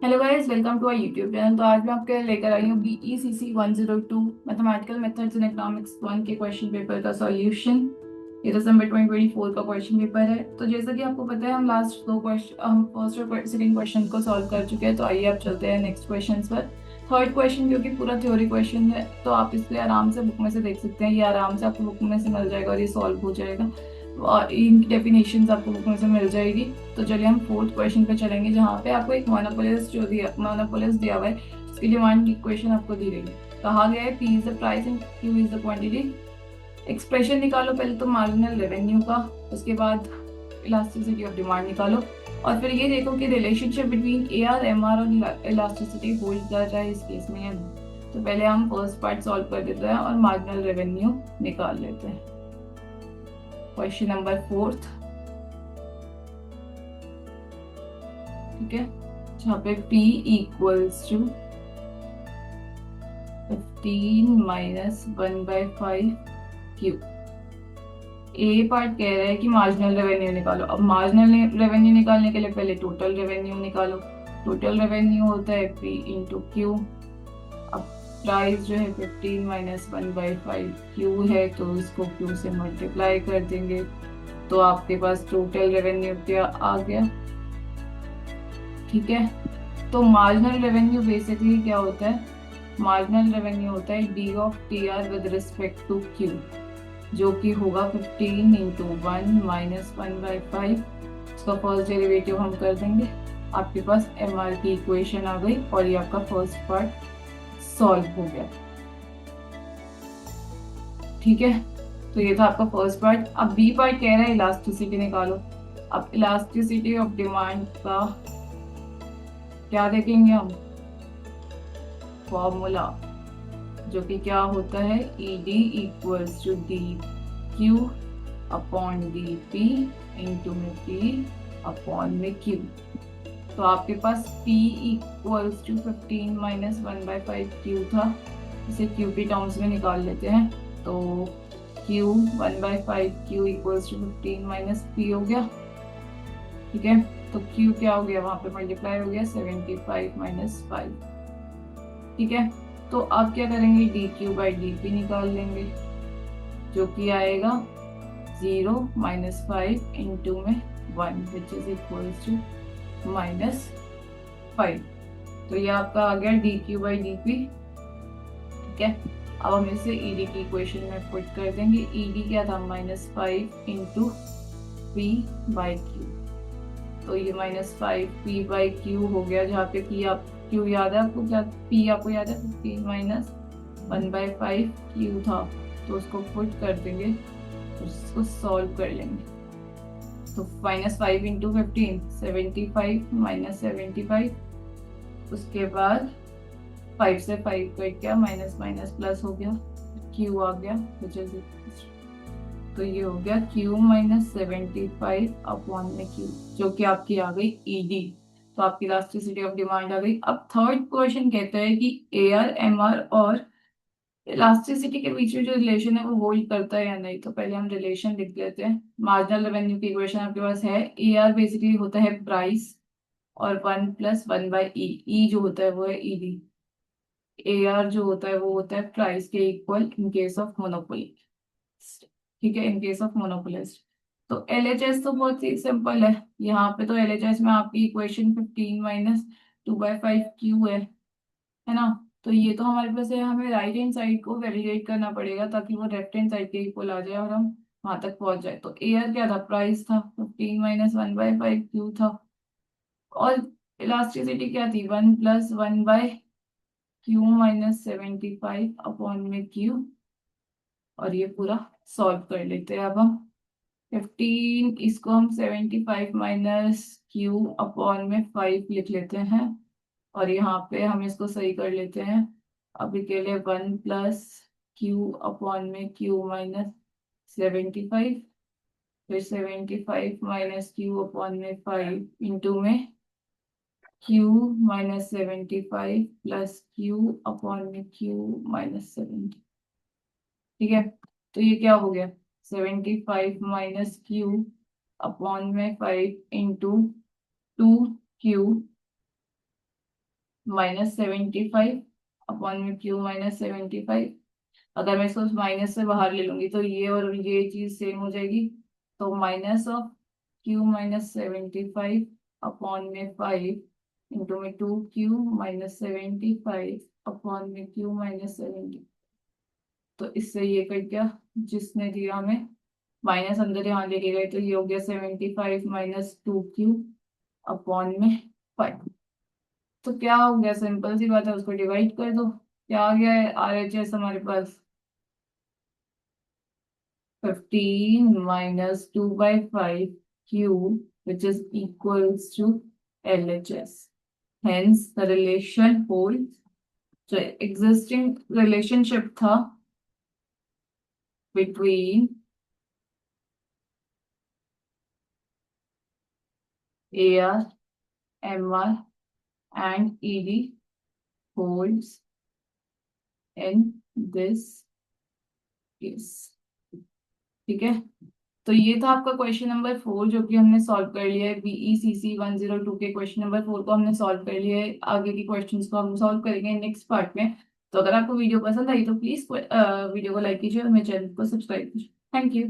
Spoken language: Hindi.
Hello guys, welcome to our YouTube channel. तो आज मैं आपके लिए लेकर आई हूँ BECC 102 mathematical methods in economics 1 के क्वेश्चन पेपर का सॉल्यूशन। ये दिसंबर 2024 का क्वेश्चन पेपर है। तो जैसा कि आपको पता है, हम लास्ट दो क्वेश्चन हम फर्स्ट और सेकंड क्वेश्चन को सॉल्व कर चुके हैं। तो आइए अब चलते हैं नेक्स्ट क्वेश्चन पर। थर्ड क्वेश्चन क्योंकि पूरा थ्योरी क्वेश्चन है, तो आप इसलिए आराम से बुक में से देख सकते हैं। ये आराम से आपको बुक में से मिल जाएगा और ये सॉल्व हो जाएगा और इनकी डेफिनेशन आपको बुक में से मिल जाएगी। तो चलिए हम फोर्थ क्वेश्चन पे चलेंगे, जहाँ पे आपको एक मोनोपोलिस दिया हुआ है, जिसकी डिमांड इक्वेशन आपको दी गई है। कहा गया है P is the price and Q is the quantity. Expression निकालो पहले तो मार्जिनल रेवेन्यू का, उसके बाद इलास्टिसिटी ऑफ डिमांड निकालो, और फिर ये देखो कि रिलेशनशिप बिटवीन AR MR और इलास्टिसिटी होल्ड कर रहा है इस केस में या नहीं। तो पहले हम फर्स्ट पार्ट सॉल्व कर देते हैं और मार्जिनल रेवेन्यू निकाल लेते हैं। क्वेश्चन नंबर फोर्थ, ठीक है, जहाँ पे P equals to 15 minus 1/5 Q. A part कह रहा है कि मार्जिनल रेवेन्यू निकालो। अब मार्जिनल रेवेन्यू निकालने के लिए पहले टोटल रेवेन्यू निकालो। टोटल रेवेन्यू होता है P इंटू क्यू। अब प्राइस जो है 15 माइनस 1/5 क्यू है, तो इसको क्यू से मल्टीप्लाई कर देंगे, तो आपके पास टोटल रेवेन्यू क्या आ गया। ठीक है, तो मार्जिनल रेवेन्यू बेसिकली क्या होता है? मार्जिनल रेवेन्यू होता है D of T R with respect to Q, जो कि होगा 15 इंटू 1 - 1/5। इसका फर्स्ट डेरिवेटिव हम कर देंगे। आपके पास एम आर की इक्वेशन आ गई और ये आपका फर्स्ट पार्ट सॉल्व हो गया। ठीक है, तो ये था आपका फर्स्ट पार्ट। अब बी पार्ट कह रहा है इलास्टिसिटी निकालो। अब इलास्टिसिटी ऑफ डिमांड का क्या देखेंगे हम? फॉर्मूला, जो कि क्या होता है, E D equals to D Q upon D P into में पी अपॉन में क्यू। तो आपके पास P equals to 15 minus 1/5 Q था। इसे क्यू की टर्म्स में निकाल लेते हैं। तो Q 1/5 Q equals to 15 minus P हो गया। ठीक है, तो Q क्या हो गया, वहां पे मल्टीप्लाई हो गया 75 माइनस 5। ठीक है, तो अब क्या करेंगे, D Q by D P निकाल लेंगे, जो कि आएगा 0 - 5 इंटू में 1 विच इज इक्वल्स टू -5। तो ये आपका आ गया D Q by D P. ठीक है, अब हम इसे ईडी की इक्वेशन में पुट कर देंगे। ईडी क्या था, -5 इंटू पी बाई क्यू। तो ये -5 p बाई क्यू हो गया, जहाँ पे पी आप क्यू याद है आपको, क्या पी आपको याद है, 15 माइनस 1/5 क्यू था। तो उसको पुट कर देंगे और इसको सॉल्व कर लेंगे। तो -5 इंटू 15 75 माइनस 75, उसके बाद 5 से 5 कट गया, माइनस माइनस प्लस हो गया, क्यू आ गया विच इज, तो ये हो गया Q -75 अपॉन में Q, जो कि आपकी आ गई ईडी। तो आपकी इलास्टिसिटी ऑफ डिमांड आ गई। अब थर्ड क्वेश्चन कहता है कि एआर एमआर और इलास्टिसिटी के बीच में जो रिलेशन है वो होल्ड करता है या नहीं। तो पहले हम रिलेशन लिख लेते हैं। मार्जिनल रेवेन्यू की इक्वेशन आपके पास है, एआर बेसिकली होता है प्राइस और 1 + 1/E। ई जो होता है वो है ईडी। एआर जो होता है वो होता है प्राइस के equal in case of monopoly. ठीक है, इन केस ऑफ मोनोपोलिस्ट। तो एलएचएस तो बहुत ही सिंपल है। यहाँ पे तो एलएचएस में आपकी इक्वेशन 15 माइनस 2/5 क्यू है ना। तो ये तो हमारे पास है, हमें राइट हैंड साइड को वैलिडेट करना पड़ेगा ताकि वो लेफ्ट हैंड साइड के इक्वल आ जाए और हम वहां तक पहुंच जाए। तो एयर क्या था, प्राइस था, 15 माइनस 1/5 क्यू था, और इलास्टिसिटी क्या थी, 1 + 1/क्यू -75 अपॉन में क्यू। और ये पूरा सॉल्व कर लेते हैं अब हम। 15 इसको हम 75 माइनस क्यू अपॉन में 5 लिख लेते हैं, और यहाँ पे हम इसको सही कर लेते हैं। अभी के लिए 1 + क्यू अपॉन में क्यू -75, फिर 75 माइनस क्यू अपॉन में 5 इंटू में क्यू -75 प्लस क्यू अपॉन में क्यू -70। ठीक है, तो ये क्या हो गया, 75 माइनस क्यू अपॉन में 5 इंटू 2 क्यू -75 अपॉन में क्यू -75। अगर मैं इसको माइनस से बाहर ले लूंगी तो ये और ये चीज सेम हो जाएगी। तो माइनस ऑफ क्यू -75 अपॉन में 5 इंटू में 2q -75 अपॉन में q -70। तो इससे ये कट गया, जिसने दिया हमें माइनस अंदर यहाँ लेके गए तो ये हो गया 75 -2q अपॉन में 5। तो क्या हो गया, सिंपल सी बात है, उसको डिवाइड कर दो। क्या आ गया है RHS हमारे पास? 15 minus 2 by 5 q, which is equals to LHS. Hence, the relation holds. जो existing relationship था between AR, MR and ED holds in this case. ठीक है, तो ये था आपका क्वेश्चन नंबर 4 जो कि हमने सॉल्व कर लिया है। BECC 102 के क्वेश्चन नंबर 4 को हमने सॉल्व कर लिया है। आगे के क्वेश्चंस को हम सॉल्व करेंगे नेक्स्ट पार्ट में। तो अगर आपको वीडियो पसंद आई तो प्लीज वीडियो को लाइक कीजिए और मेरे चैनल को सब्सक्राइब कीजिए। Thank you.